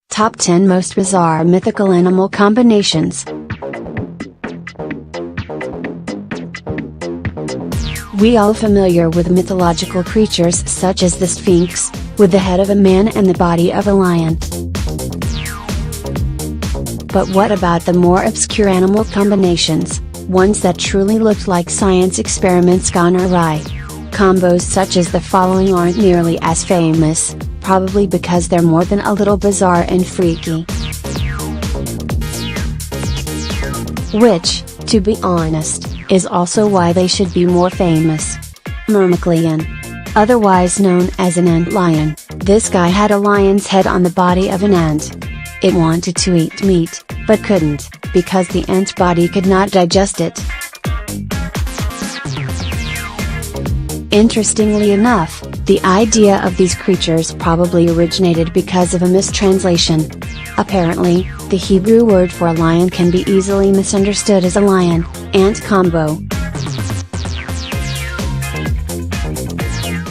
Top 10 Most Bizarre Mythical Animal Combinations. We all familiar with mythological creatures such as the Sphinx, with the head of a man and the body of a lion. But what about the more obscure animal combinations, ones that truly looked like science experiments gone awry? Combos such as the following aren't nearly as famous, probably because they're more than a little bizarre and freaky. Which, to be honest, is also why they should be more famous. Myrmiclean. Otherwise known as an ant lion, this guy had a lion's head on the body of an ant. It wanted to eat meat, but couldn't, because the ant body could not digest it. Interestingly enough, the idea of these creatures probably originated because of a mistranslation. Apparently, the Hebrew word for a lion can be easily misunderstood as a lion-ant combo.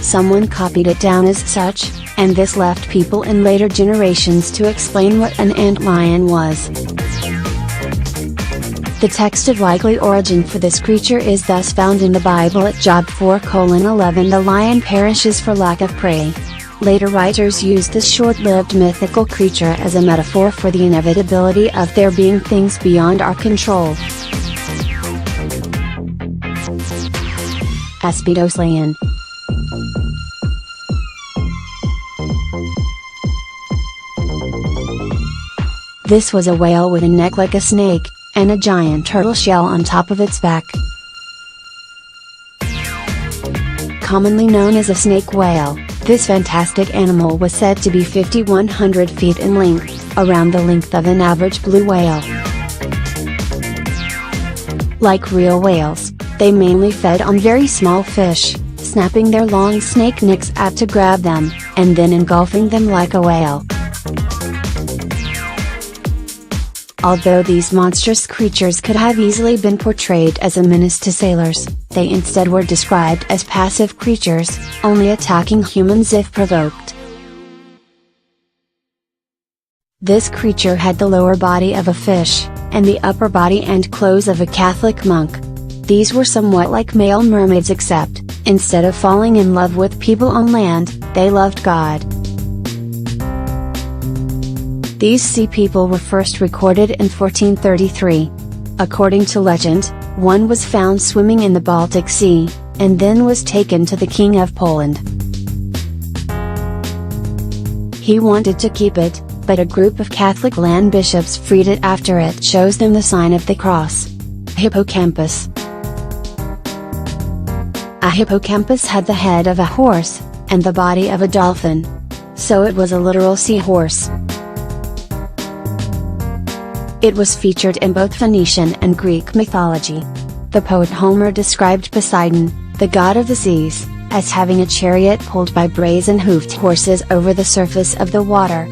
Someone copied it down as such, and this left people in later generations to explain what an ant-lion was. The texted likely origin for this creature is thus found in the Bible at Job 4:11. The lion perishes for lack of prey. Later writers used this short-lived mythical creature as a metaphor for the inevitability of there being things beyond our control. Aspidoslian. This was a whale with a neck like a snake, and a giant turtle shell on top of its back. Commonly known as a snake whale, this fantastic animal was said to be 5,100 feet in length, around the length of an average blue whale. Like real whales, they mainly fed on very small fish, snapping their long snake necks out to grab them, and then engulfing them like a whale. Although these monstrous creatures could have easily been portrayed as a menace to sailors, they instead were described as passive creatures, only attacking humans if provoked. This creature had the lower body of a fish, and the upper body and clothes of a Catholic monk. These were somewhat like male mermaids, except, instead of falling in love with people on land, they loved God. These sea people were first recorded in 1433. According to legend, one was found swimming in the Baltic Sea, and then was taken to the King of Poland. He wanted to keep it, but a group of Catholic land bishops freed it after it shows them the sign of the cross. Hippocampus. A hippocampus had the head of a horse, and the body of a dolphin. So it was a literal seahorse. It was featured in both Phoenician and Greek mythology. The poet Homer described Poseidon, the god of the seas, as having a chariot pulled by brazen-hoofed horses over the surface of the water.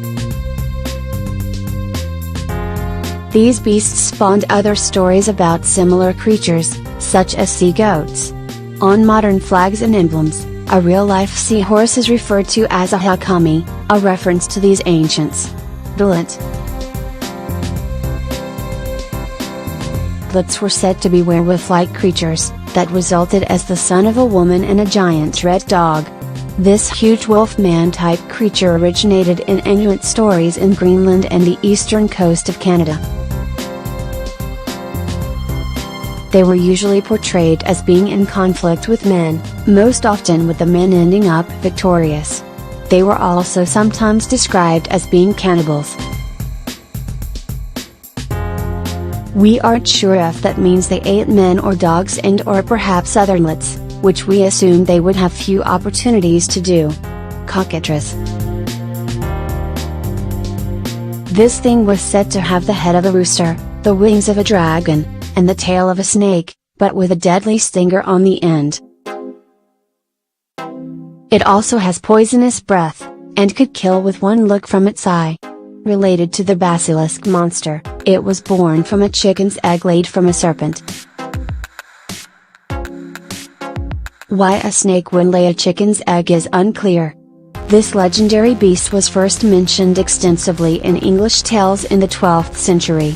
These beasts spawned other stories about similar creatures, such as sea goats. On modern flags and emblems, a real-life seahorse is referred to as a hakami, a reference to these ancients. Dulet. Duets were said to be werewolf-like creatures, that resulted as the son of a woman and a giant red dog. This huge wolf-man-type creature originated in Inuit stories in Greenland and the eastern coast of Canada. They were usually portrayed as being in conflict with men, most often with the men ending up victorious. They were also sometimes described as being cannibals. We aren't sure if that means they ate men or dogs and/or perhaps otherlets, which we assume they would have few opportunities to do. Cockatrice. This thing was said to have the head of a rooster, the wings of a dragon, and the tail of a snake, but with a deadly stinger on the end. It also has poisonous breath, and could kill with one look from its eye. Related to the basilisk monster, it was born from a chicken's egg laid from a serpent. Why a snake would lay a chicken's egg is unclear. This legendary beast was first mentioned extensively in English tales in the 12th century.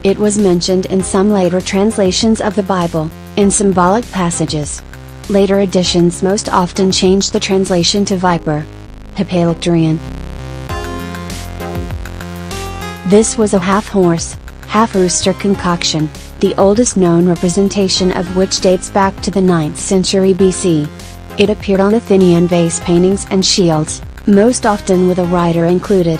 It was mentioned in some later translations of the Bible, in symbolic passages. Later editions most often changed the translation to viper. Hippalacterian. This was a half-horse, half-rooster concoction, the oldest known representation of which dates back to the 9th century BC. It appeared on Athenian vase paintings and shields, most often with a rider included.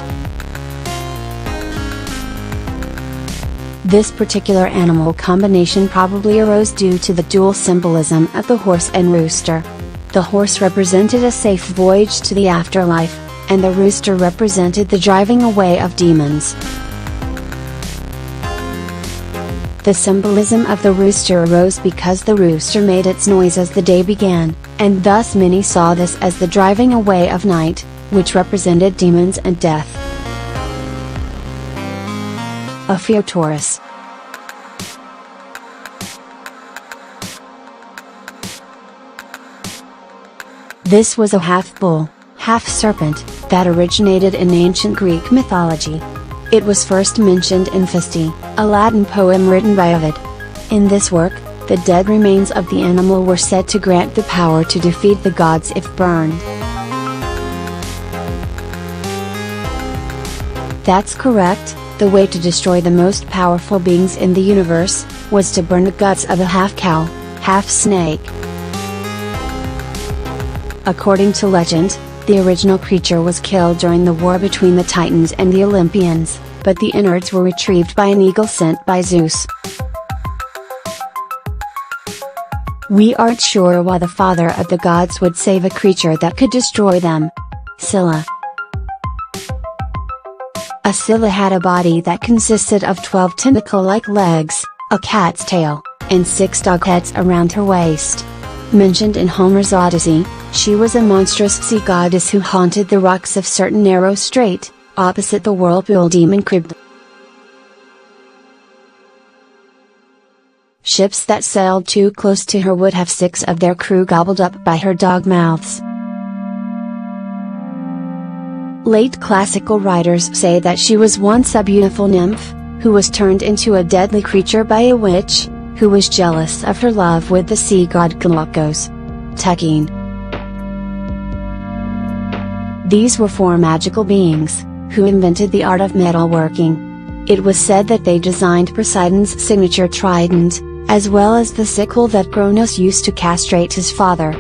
This particular animal combination probably arose due to the dual symbolism of the horse and rooster. The horse represented a safe voyage to the afterlife, and the rooster represented the driving away of demons. The symbolism of the rooster arose because the rooster made its noise as the day began, and thus many saw this as the driving away of night, which represented demons and death. Ophiuchorus. This was a half-bull, half-serpent, that originated in ancient Greek mythology. It was first mentioned in Fasti, a Latin poem written by Ovid. In this work, the dead remains of the animal were said to grant the power to defeat the gods if burned. That's correct, the way to destroy the most powerful beings in the universe, was to burn the guts of a half-cow, half-snake. According to legend, the original creature was killed during the war between the Titans and the Olympians, but the innards were retrieved by an eagle sent by Zeus. We aren't sure why the father of the gods would save a creature that could destroy them. Scylla. A Scylla had a body that consisted of 12 tentacle-like legs, a cat's tail, and 6 dog heads around her waist. Mentioned in Homer's Odyssey, she was a monstrous sea goddess who haunted the rocks of certain narrow strait, opposite the whirlpool demon Crib. Ships that sailed too close to her would have 6 of their crew gobbled up by her dog mouths. Late classical writers say that she was once a beautiful nymph, who was turned into a deadly creature by a witch, who was jealous of her love with the sea god Galacos. Tekine. These were 4 magical beings, who invented the art of metalworking. It was said that they designed Poseidon's signature trident, as well as the sickle that Kronos used to castrate his father.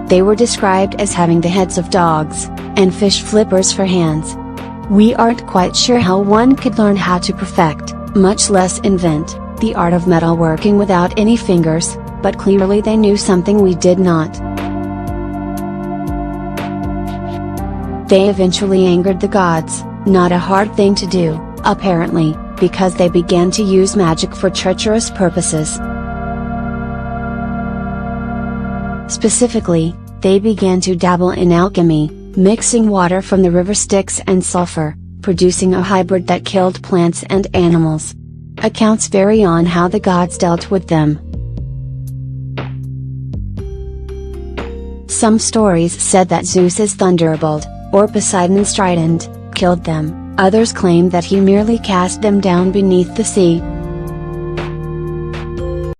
They were described as having the heads of dogs, and fish flippers for hands. We aren't quite sure how one could learn how to perfect, much less invent, the art of metalworking without any fingers, but clearly they knew something we did not. They eventually angered the gods, not a hard thing to do, apparently, because they began to use magic for treacherous purposes. Specifically, they began to dabble in alchemy, mixing water from the river Styx and sulfur, producing a hybrid that killed plants and animals. Accounts vary on how the gods dealt with them. Some stories said that Zeus's thunderbolt, or Poseidon's trident, killed them, others claim that he merely cast them down beneath the sea.